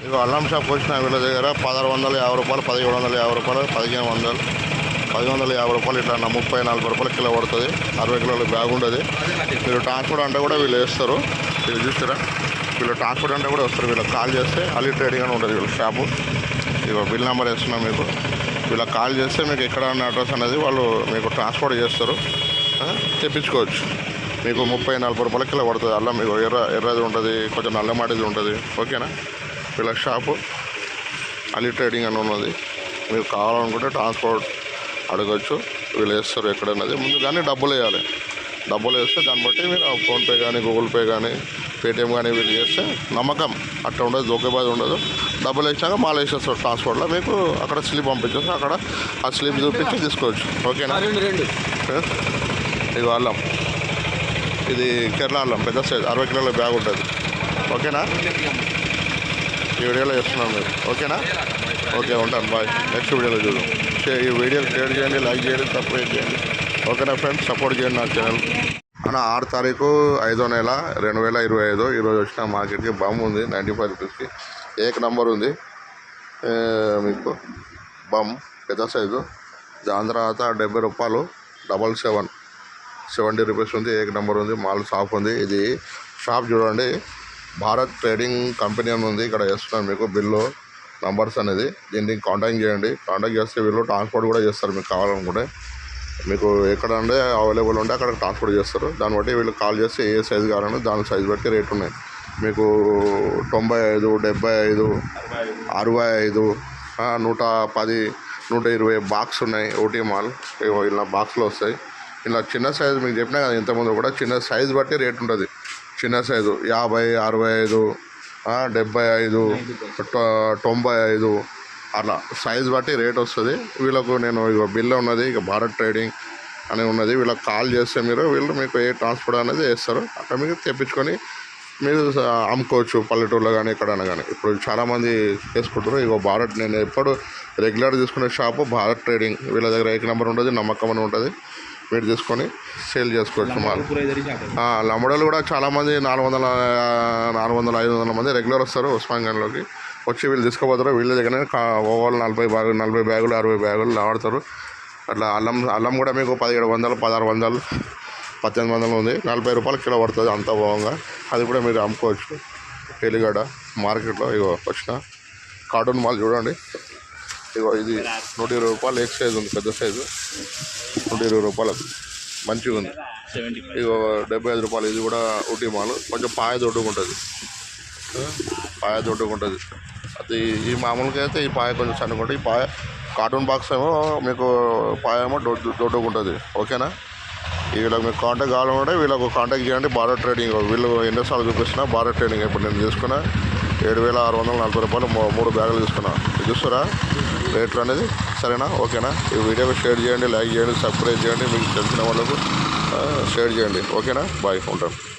ఇక అల్లం షాప్కి వచ్చిన వీళ్ళ దగ్గర 1650 రూపాయలు, 1750 రూపాయలు, 1500, 1150 రూపాయలు ఇట్లా 30-40 రూపాయలు కిలో పడుతుంది. 60 కిలోల బ్యాగ్ ఉంటుంది. మీరు ట్రాన్స్పోర్ట్ అంటే కూడా వీళ్ళు వేస్తారు. వీళ్ళు చూస్తారా, వీళ్ళు ట్రాన్స్పోర్ట్ అంటే కూడా వస్తారు. వీళ్ళకి కాల్ చేస్తే అలీ ట్రేడింగ్ అని ఉంటుంది వీళ్ళ షాపు. ఇక బిల్ నెంబర్ వేస్తున్నాం మీకు. వీళ్ళకి కాల్ చేస్తే మీకు ఎక్కడ ఉన్న అడ్రస్ అనేది వాళ్ళు మీకు ట్రాన్స్పోర్ట్ చేస్తారు. తెప్పించుకోవచ్చు. మీకు 30-40 రూపాయల కిలో పడుతుంది. అల్లం మీకు ఎర్రది ఉంటుంది, కొంచెం నల్లమాటిది ఉంటుంది. ఓకేనా. వీళ్ళ షాపు అలీ ట్రేడింగ్ అని ఉన్నది. మీకు కావాలనుకుంటే ట్రాన్స్పోర్ట్ అడగచ్చు. వీళ్ళు వేస్తారు ఎక్కడన్నది. ముందు కానీ డబ్బులు వేయాలి. డబ్బులు వేస్తే దాన్ని బట్టి మీరు ఫోన్పే కానీ, గూగుల్ పే కానీ, పేటిఎం కానీ వీళ్ళు చేస్తే నమ్మకం అట్లా ఉండదు, దొంగబాది ఉండదు. డబ్బులు వేసాక మాల్ వేసేస్తారు ట్రాన్స్పోర్ట్లో. మీకు అక్కడ స్లిప్ పంపించేసి అక్కడ ఆ స్లిప్ చూపించి తీసుకోవచ్చు. ఓకేనా. ఇది అల్లం, ఇది కేరళ అల్లం, పెద్ద సైజ్ 60 కిలోల బ్యాగ్ ఉంటుంది. ఓకేనా. ఈ వీడియోలో చేస్తున్నాం మీరు. ఓకేనా. ఓకే, ఉంటాను. బాయ్. నెక్స్ట్ వీడియోలో చూద్దాం. ఈ వీడియో షేర్ చేయండి, లైక్ చేయండి, సబ్స్క్రైబ్ చేయండి. ఓకేనా ఫ్రెండ్స్. సపోర్ట్ చేయండి నా ఛానల్. 6 తారీఖు 5వ నెల 2025 ఈరోజు వచ్చిన మార్కెట్కి బమ్ ఉంది. 95 రూపీస్కి ఏక నంబర్ ఉంది. మీకు బమ్ పెద్ద సైజు జాంద్రాత 70 రూపాయలు, 70 రూపీస్ ఉంది. ఏక నంబర్ ఉంది. మాల్ షాప్ ఉంది. ఇది షాప్ చూడండి, భారత్ ట్రేడింగ్ కంపెనీ అని ఉంది. ఇక్కడ వేస్తున్నాను మీకు బిల్లు నంబర్స్ అనేది. దీన్ని కాంటాక్ట్ చేయండి. కాంటాక్ట్ చేస్తే వీళ్ళు ట్రాన్స్పోర్ట్ కూడా చేస్తారు. మీకు కావాలనుకుంటే మీకు ఎక్కడ ఉంటే అవైలబుల్ ఉంటే అక్కడ ట్రాన్స్పోర్ట్ చేస్తారు. దాన్ని బట్టి వీళ్ళు కాల్ చేస్తే ఏ సైజు కావాలని దాని సైజు బట్టి రేట్ ఉన్నాయి. మీకు 95, 75, 65, 110, 120 బాక్స్ ఉన్నాయి. ఓటీ మాల్ ఇలా బాక్స్లో వస్తాయి. ఇలా చిన్న సైజు మీకు చెప్పినా కదా ఇంతకుముందు కూడా, చిన్న సైజు బట్టి రేట్ ఉంటుంది. చిన్న సైజు 50, 65, 75, 95 అట్లా సైజు బట్టి రేట్ వస్తుంది. వీళ్ళకు నేను ఇక బిల్ ఉన్నది, ఇక భారత్ ట్రేడింగ్ అని ఉన్నది. వీళ్ళకి కాల్ చేస్తే వీళ్ళు మీకు ఏ ట్రాన్స్పోర్ట్ అనేది వేస్తారు. అక్కడ మీకు తెప్పించుకొని మీరు అమ్ముకోవచ్చు. పల్లెటూరులో కానీ ఎక్కడైనా కానీ. ఇప్పుడు చాలామంది చేసుకుంటారు. ఇక భారత్, నేను ఎప్పుడు రెగ్యులర్ తీసుకునే షాపు భారత్ ట్రేడింగ్. వీళ్ళ దగ్గర ఏక నెంబర్ ఉంటుంది, నమ్మకం అని ఉంటుంది. మీరు తీసుకొని సేల్ చేసుకోవచ్చు. లంబడోళ్ళు కూడా చాలామంది 400, 500 మంది రెగ్యులర్ వస్తారు ఉస్మాన్గంజ్లోకి. వచ్చి వీళ్ళు తీసుకుపోతారు. వీళ్ళ దగ్గరనే ఓవర్ 40 బ్యాగులు 60 బ్యాగులు ఆడతారు. అట్లా అల్లం కూడా మీకు 1700, 1600, 1800 ఉంది. 40 రూపాయలు కిలో పడుతుంది. అంత బాగుంగా అది కూడా మీరు అమ్ముకోవచ్చు. ఎలిగడ్డ మార్కెట్లో ఇగో వచ్చిన కార్టూన్ మాల్ చూడండి. ఇగో ఇది 120 రూపాయలు ఎగ్ సైజు ఉంది, పెద్ద సైజు 120 రూపాయలకు మంచిగా ఉంది. ఇగో 75 రూపాయలు. ఇది కూడా ఊటీ మాల్. కొంచెం పాయ దొడ్డుకుంటుంది, అది ఈ మామూలుగా అయితే ఈ పాయ కొంచెం సన్నగుంటుంది. ఈ పాయ కార్టూన్ బాక్స్ ఏమో మీకు పాయ ఏమో దొడ్డుకుంటుంది. ఓకేనా. వీళ్ళకి మీకు కాంటాక్ట్ కావాలంటే వీళ్ళకు కాంటాక్ట్ చేయండి. భారత్ ట్రేడింగ్ వీళ్ళు ఎన్నోసార్లు చూపిస్తున్నా. భారత్ ట్రేడింగ్ ఇప్పుడు నేను తీసుకున్నా 7640 రూపాయలు 3 బ్యాగులు తీసుకున్నా. ఇది చూస్తారా రేట్లు అనేది. సరేనా. ఓకేనా. ఈ వీడియోకి షేర్ చేయండి, లైక్ చేయండి, సబ్స్క్రైబ్ చేయండి. మీకు తెలిసిన వాళ్ళకు షేర్ చేయండి. ఓకేనా. బాయ్. ఉంటాను.